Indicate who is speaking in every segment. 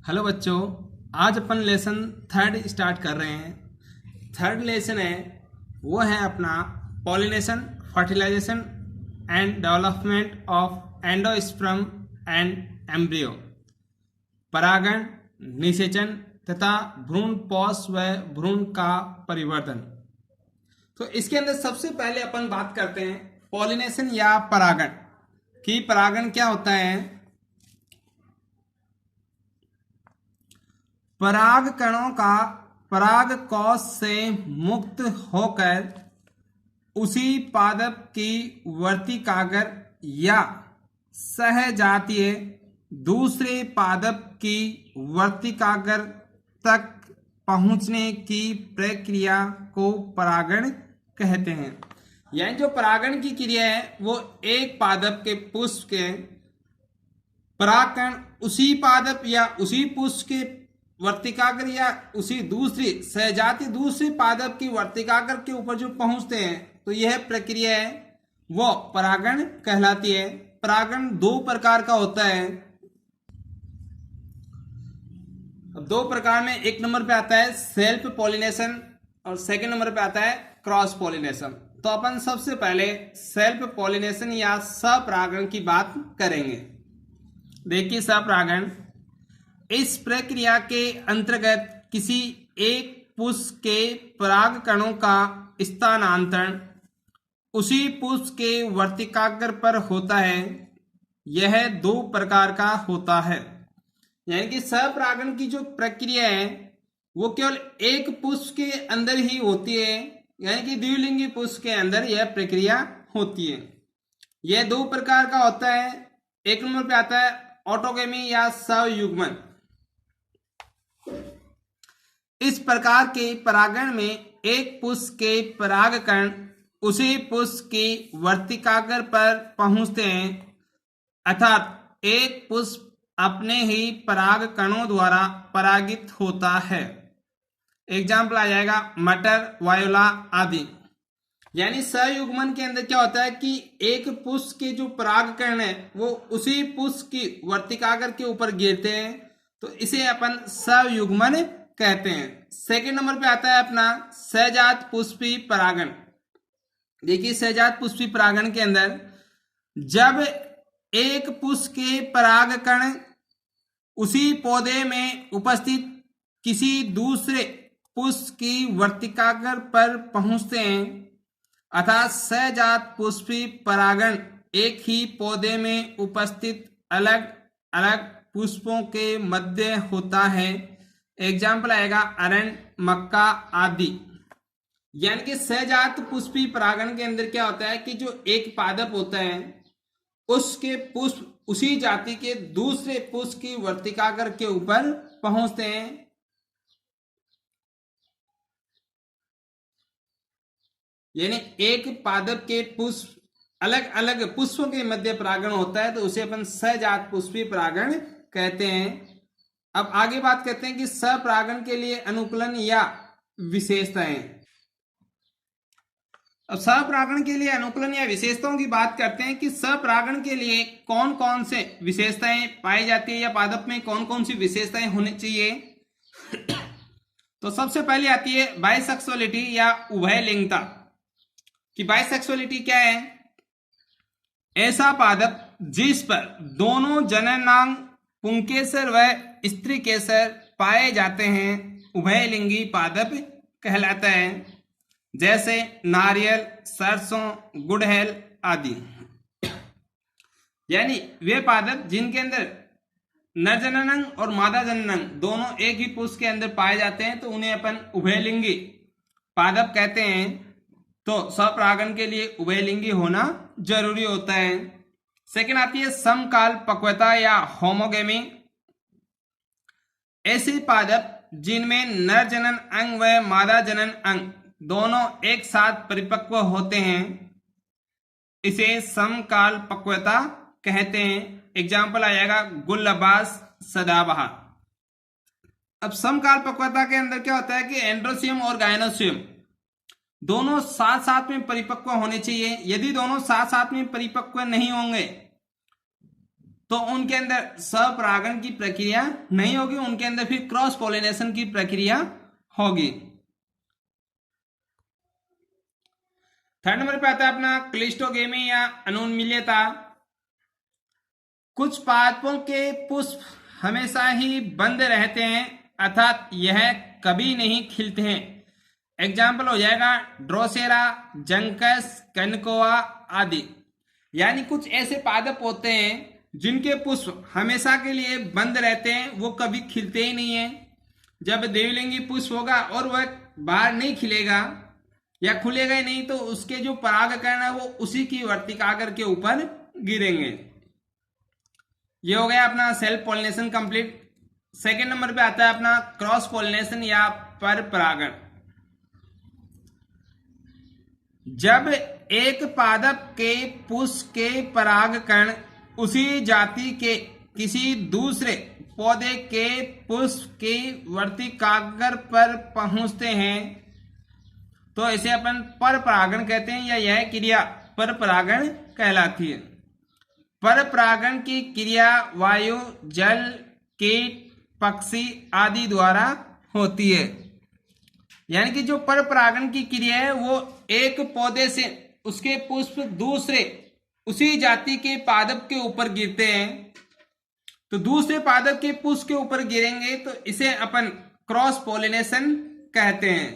Speaker 1: Hello बच्चों, आज अपन lesson third start कर रहे हैं। थर्ड लेसन है वो है अपना pollination, fertilisation and development of endosperm and embryo. परागण, निषेचन तथा भ्रूण पोष व भ्रूण का परिवर्तन। तो इसके अंदर सबसे पहले अपन बात करते हैं पॉलिनेशन या परागण कि परागण क्या होता है। पराग कणों का पराग कोश से मुक्त होकर उसी पादप की वर्तिकाग्र या सहजातीय दूसरे पादप की वर्तिकाग्र तक पहुंचने की प्रक्रिया को परागण कहते हैं। यानी जो परागण की क्रिया है वो एक पादप के पुष्प के परागकण उसी पादप या उसी पुष्प के वर्तिकाग्र या उसी दूसरी सहजाति दूसरे पादप की वर्तिकाग्र के ऊपर जो पहुंचते हैं, तो यह प्रक्रिया है वो परागण कहलाती है। परागण दो प्रकार का होता है। अब दो प्रकार में एक नंबर पे आता है सेल्फ पॉलिनेशन और सेकंड नंबर पे आता है क्रॉस पॉलिनेशन। तो अपन सबसे पहले सेल्फ पॉलिनेशन या स्वपरागण की बात करेंगे। देखिए, स्वपरागण इस प्रक्रिया के अंतर्गत किसी एक पुष्प के पराग कणों का स्थानांतरण उसी पुष्प के वर्तिकाग्र पर होता है। यह दो प्रकार का होता है। यानी कि स्वपरागण की जो प्रक्रिया है वो केवल एक पुष्प के अंदर ही होती है, यानी कि द्विलिंगी पुष्प के अंदर यह प्रक्रिया होती है। यह दो प्रकार का होता है। एक नंबर पे आता है ऑटोगेमी या स्वयुग्मन। इस प्रकार के परागण में एक पुष्प के परागकण उसी पुष्प की वर्तिकाग्र पर पहुंचते हैं, अर्थात एक पुष्प अपने ही पराग कणों द्वारा परागित होता है। एग्जाम्पल आ जाएगा मटर, वायोला आदि। यानी स्वयुग्मन के अंदर क्या होता है कि एक पुष्प के जो परागकण है वो उसी पुष्प की वर्तिकाग्र के ऊपर गिरते हैं, तो इसे अपन स्वयुग्मन कहते हैं। सेकंड नंबर पे आता है अपना सहजात पुष्पी परागण। देखिए, सहजात पुष्पी परागण के अंदर जब एक पुष्प के परागकण उसी पौधे में उपस्थित किसी दूसरे पुष्प की वर्तिकाग्र पर पहुंचते हैं, अर्थात सहजात पुष्पी परागण एक ही पौधे में उपस्थित अलग अलग पुष्पों के मध्य होता है। एग्जाम्पल आएगा अरंड, मक्का आदि। यानी कि सहजात पुष्पी परागण के अंदर क्या होता है कि जो एक पादप होता है उसके पुष्प उसी जाति के दूसरे पुष्प की वर्तिकाग्र के ऊपर पहुंचते हैं। यानी एक पादप के पुष्प अलग अलग पुष्पों के मध्य परागण होता है, तो उसे अपन सहजात पुष्पी परागण कहते हैं। अब आगे बात करते हैं कि स्वपरागण के लिए अनुकूलन या विशेषताएं। अब स्वपरागण के लिए अनुकूलन या विशेषताओं की बात करते हैं कि स्वपरागण के लिए कौन कौन से विशेषताएं पाई जाती है या पादप में कौन कौन सी विशेषताएं होनी चाहिए। तो सबसे पहले आती है बाइसेक्सुअलिटी या उभयलिंगता। कि बाइसेक्सुअलिटी क्या है? ऐसा पादप जिस पर दोनों जननांग पुंकेसर व स्त्री केसर पाए जाते हैं उभयलिंगी पादप कहलाता है, जैसे नारियल, सरसों, गुड़हल आदि। यानी वे पादप जिनके अंदर नर जननांग और मादा जननांग दोनों एक ही पुष्प के अंदर पाए जाते हैं, तो उन्हें अपन उभयलिंगी पादप कहते हैं। तो स्वपरागण के लिए उभयलिंगी होना जरूरी होता है। सेकंड आती है समकाल पक्वता या होमोगेमी। ऐसे पादप जिनमें नर जनन अंग व मादा जनन अंग दोनों एक साथ परिपक्व होते हैं, इसे समकाल पक्वता कहते हैं। एग्जाम्पल आ जाएगा गुलबास, सदाबहार। अब समकाल पक्वता के अंदर क्या होता है कि एंड्रोसियम और गायनोसियम दोनों साथ साथ में परिपक्व होने चाहिए। यदि दोनों साथ साथ में परिपक्व नहीं होंगे तो उनके अंदर स्वपरागण की प्रक्रिया नहीं होगी, उनके अंदर फिर क्रॉस पॉलिनेशन की प्रक्रिया होगी। थर्ड नंबर पे आता है अपना क्लिस्टोगेमी या अनुन्मील्यता। कुछ पादपों के पुष्प हमेशा ही बंद रहते हैं, अर्थात यह कभी नहीं खिलते हैं। एग्जाम्पल हो जाएगा ड्रोसेरा, जंकस, कनकोआ आदि। यानी कुछ ऐसे पादप होते हैं जिनके पुष्प हमेशा के लिए बंद रहते हैं, वो कभी खिलते ही नहीं है। जब द्विलिंगी पुष्प होगा और वह बाहर नहीं खिलेगा या खुलेगा ही नहीं, तो उसके जो परागकण है वो उसी की वर्तिकाग्र के ऊपर गिरेंगे। ये हो गया अपना self pollination complete. Second number पे आता है अपना क्रॉस पॉलिनेशन या पर परागण। जब एक पादप के पुष्प के परागकण उसी जाति के किसी दूसरे पौधे के पुष्प के वर्तिकाग्र पर पहुंचते हैं तो इसे अपन पर परागण कहते हैं, या यह क्रिया पर परागण कहलाती है। पर परागण की क्रिया वायु, जल, कीट, पक्षी आदि द्वारा होती है। यानी कि जो पर परागण की क्रिया है वो एक पौधे से उसके पुष्प दूसरे उसी जाति के पादप के ऊपर गिरते हैं, तो दूसरे पादप के पुष्प के ऊपर गिरेंगे तो इसे अपन क्रॉस पॉलिनेशन कहते हैं।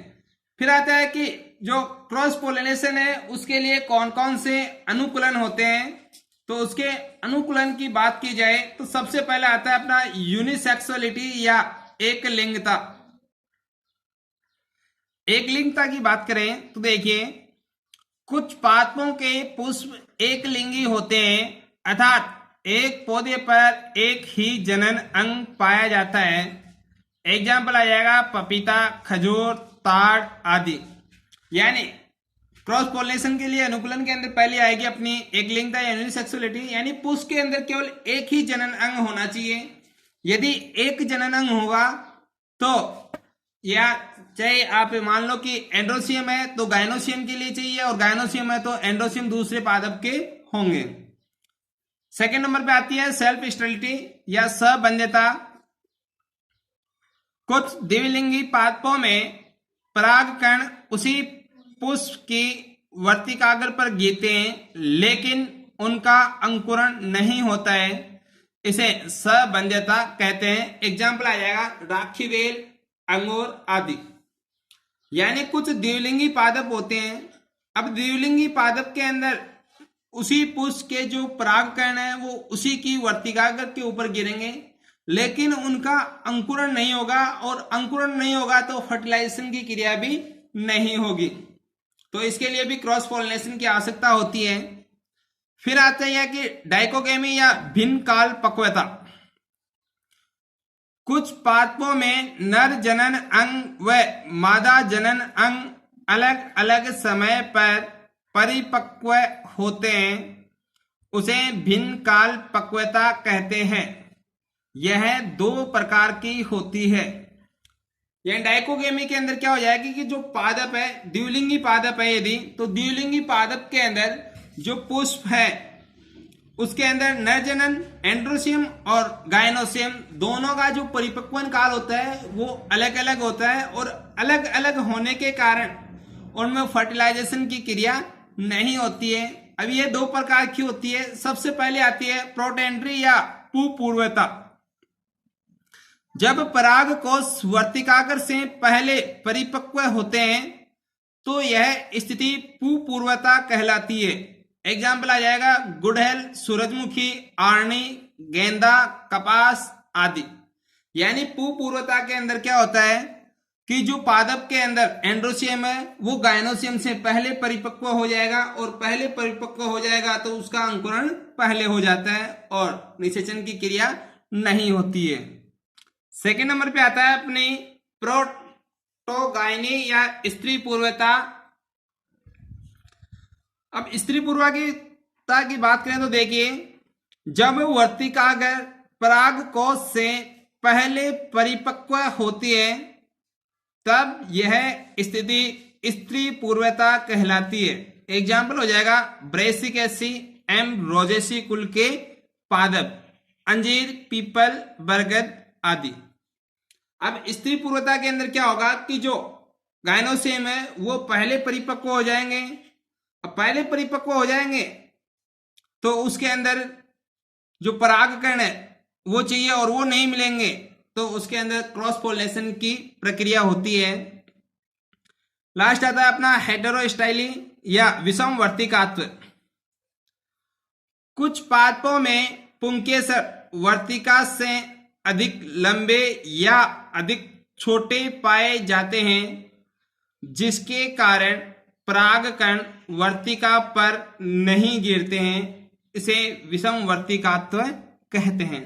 Speaker 1: फिर आता है कि जो क्रॉस पॉलिनेशन है उसके लिए कौन कौन से अनुकूलन होते हैं। तो उसके अनुकूलन की बात की जाए तो सबसे पहले आता है अपना यूनिसेक्सुअलिटी या एक लिंगता। एक लिंगता की बात करें तो देखिए, कुछ पादपों के पुष्प एक लिंगी होते हैं, अर्थात एक पौधे पर एक ही जनन अंग पाया जाता है। एग्जाम्पल आ जाएगा पपीता, खजूर, ताड़ आदि। यानी क्रॉस पॉलिनेशन के लिए अनुकूलन के अंदर पहले आएगी अपनी एक लिंगता या यूनिसेक्सुअलिटी, यानी पुष्प के अंदर केवल एक ही जनन अंग होना चाहिए। यदि एक जनन अंग होगा तो, या चाहे आप मान लो कि एंड्रोसियम है तो गायनोसियम के लिए चाहिए, और गायनोसियम है तो एंड्रोसियम दूसरे पादप के होंगे। सेकेंड नंबर पे आती है सेल्फ स्टेरिलिटी या सबंध्यता। कुछ द्विलिंगी पादपों में परागकण उसी पुष्प की वर्तिकाग्र पर गिरते हैं लेकिन उनका अंकुरण नहीं होता है, इसे सबंध्यता कहते हैं। एग्जाम्पल आ जाएगा राखी बेल, अंगूर आदि। यानी कुछ द्विलिंगी पादप होते हैं, अब द्विलिंगी पादप के अंदर उसी पुष्प के जो परागकण है वो उसी की वर्तिकाग्र के ऊपर गिरेंगे लेकिन उनका अंकुरण नहीं होगा, और अंकुरण नहीं होगा तो फर्टिलाइजेशन की क्रिया भी नहीं होगी, तो इसके लिए भी क्रॉस पॉलिनेशन की आवश्यकता होती है। फिर आते हैं कि डाइकोगेमी या भिन्न काल पक्वता। कुछ पादपों में नर जनन अंग व मादा जनन अंग अलग अलग समय पर परिपक्व होते हैं, उसे भिन्न काल पक्वता कहते हैं। यह दो प्रकार की होती है। यानी डाइकोगेमी के अंदर क्या हो जाएगी कि जो पादप है, द्विलिंगी पादप है यदि, तो द्विलिंगी पादप के अंदर जो पुष्प है उसके अंदर नरजनन, एंड्रोसियम और गायनोसियम दोनों का जो परिपक्वन काल होता है वो अलग अलग होता है, और अलग अलग होने के कारण उनमें फर्टिलाइजेशन की क्रिया नहीं होती है। अब ये दो प्रकार की होती है। सबसे पहले आती है प्रोटेंट्री या पुपूर्वता। जब पराग कोष वर्तिकाग्र से पहले परिपक्व होते हैं तो यह स्थिति पुपूर्वता कहलाती है। एग्जाम्पल आ जाएगा गुड़हल, सूरजमुखी, आर्णी, गेंदा, कपास आदि। यानी पुपूर्वता के अंदर क्या होता है कि जो पादप के अंदर एंड्रोसियम है वो गायनोसियम से पहले परिपक्व हो जाएगा, और पहले परिपक्व हो जाएगा तो उसका अंकुरण पहले हो जाता है और निषेचन की क्रिया नहीं होती है। सेकेंड नंबर पे आता है अपनी प्रोटोगाइनी या स्त्री पूर्वता। अब स्त्री पूर्वता की बात करें तो देखिए, जब वर्तिकाग्र पराग कोष से पहले परिपक्व होती है तब यह स्थिति स्त्री पूर्वता कहलाती है। एग्जाम्पल हो जाएगा ब्रेसिकेसी, एम रोजेसी कुल के पादप। अंजीर, पीपल, बरगद आदि। अब स्त्री पूर्वता के अंदर क्या होगा कि जो गायनोसेम है वो पहले परिपक्व हो जाएंगे। अब पहले परिपक्व हो जाएंगे तो उसके अंदर जो परागकण है वो चाहिए और वो नहीं मिलेंगे, तो उसके अंदर क्रॉस पोलिनेशन की प्रक्रिया होती है। लास्ट आता है अपना हेटेरोस्टाइली या विषम वर्तिकात्व। कुछ पादपों में पुंकेसर वर्तिका से अधिक लंबे या अधिक छोटे पाए जाते हैं, जिसके कारण परागकण वर्तिका पर नहीं गिरते हैं। इसे विषम वर्तिकात्व कहते हैं।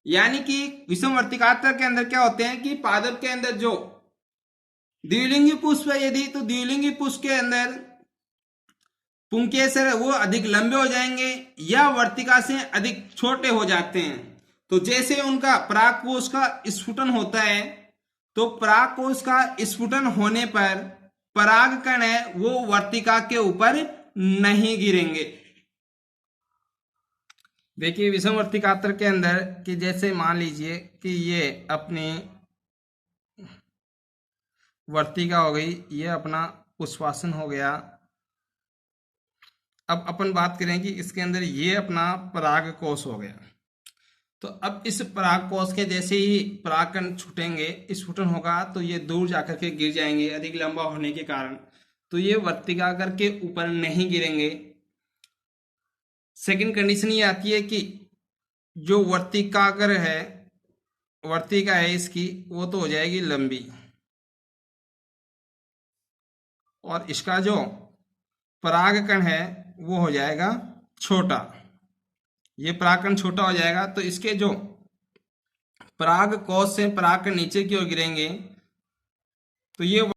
Speaker 1: यानी कि विषम वर्तिकात्व के अंदर क्या होते हैं कि पादप के अंदर जो द्विलिंगी पुष्प है, यदि तो द्विलिंगी पुष्प के अंदर पुंकेसर वो अधिक लंबे हो जाएंगे या वर्तिका से अधिक छोटे हो जाते हैं। तो जैसे उनका परागकोश का स्फुटन होता है, तो परागकोश का स्फुटन होने पर परागकण है वो वर्तिका के ऊपर नहीं गिरेंगे। देखिए विषम वर्तिकात्र के अंदर कि जैसे मान लीजिए कि ये अपनी वर्तिका हो गई, ये अपना पुष्पासन हो गया। अब अपन बात करें कि इसके अंदर ये अपना परागकोश हो गया। तो अब इस परागकोश के जैसे ही परागकण छूटेंगे, स्फुटन होगा, तो ये दूर जाकर के गिर जाएंगे अधिक लंबा होने के कारण। तो ये वर्तिकाग्र के ऊपर नहीं गिरेंगे। सेकंड कंडीशन ये आती है कि जो वर्तिकाग्र है, वर्तिका है इसकी, वो तो हो जाएगी लंबी और इसका जो परागकण है वो हो जाएगा छोटा। ये परागकण छोटा हो जाएगा तो इसके जो परागकोश से परागकण नीचे की ओर गिरेंगे तो ये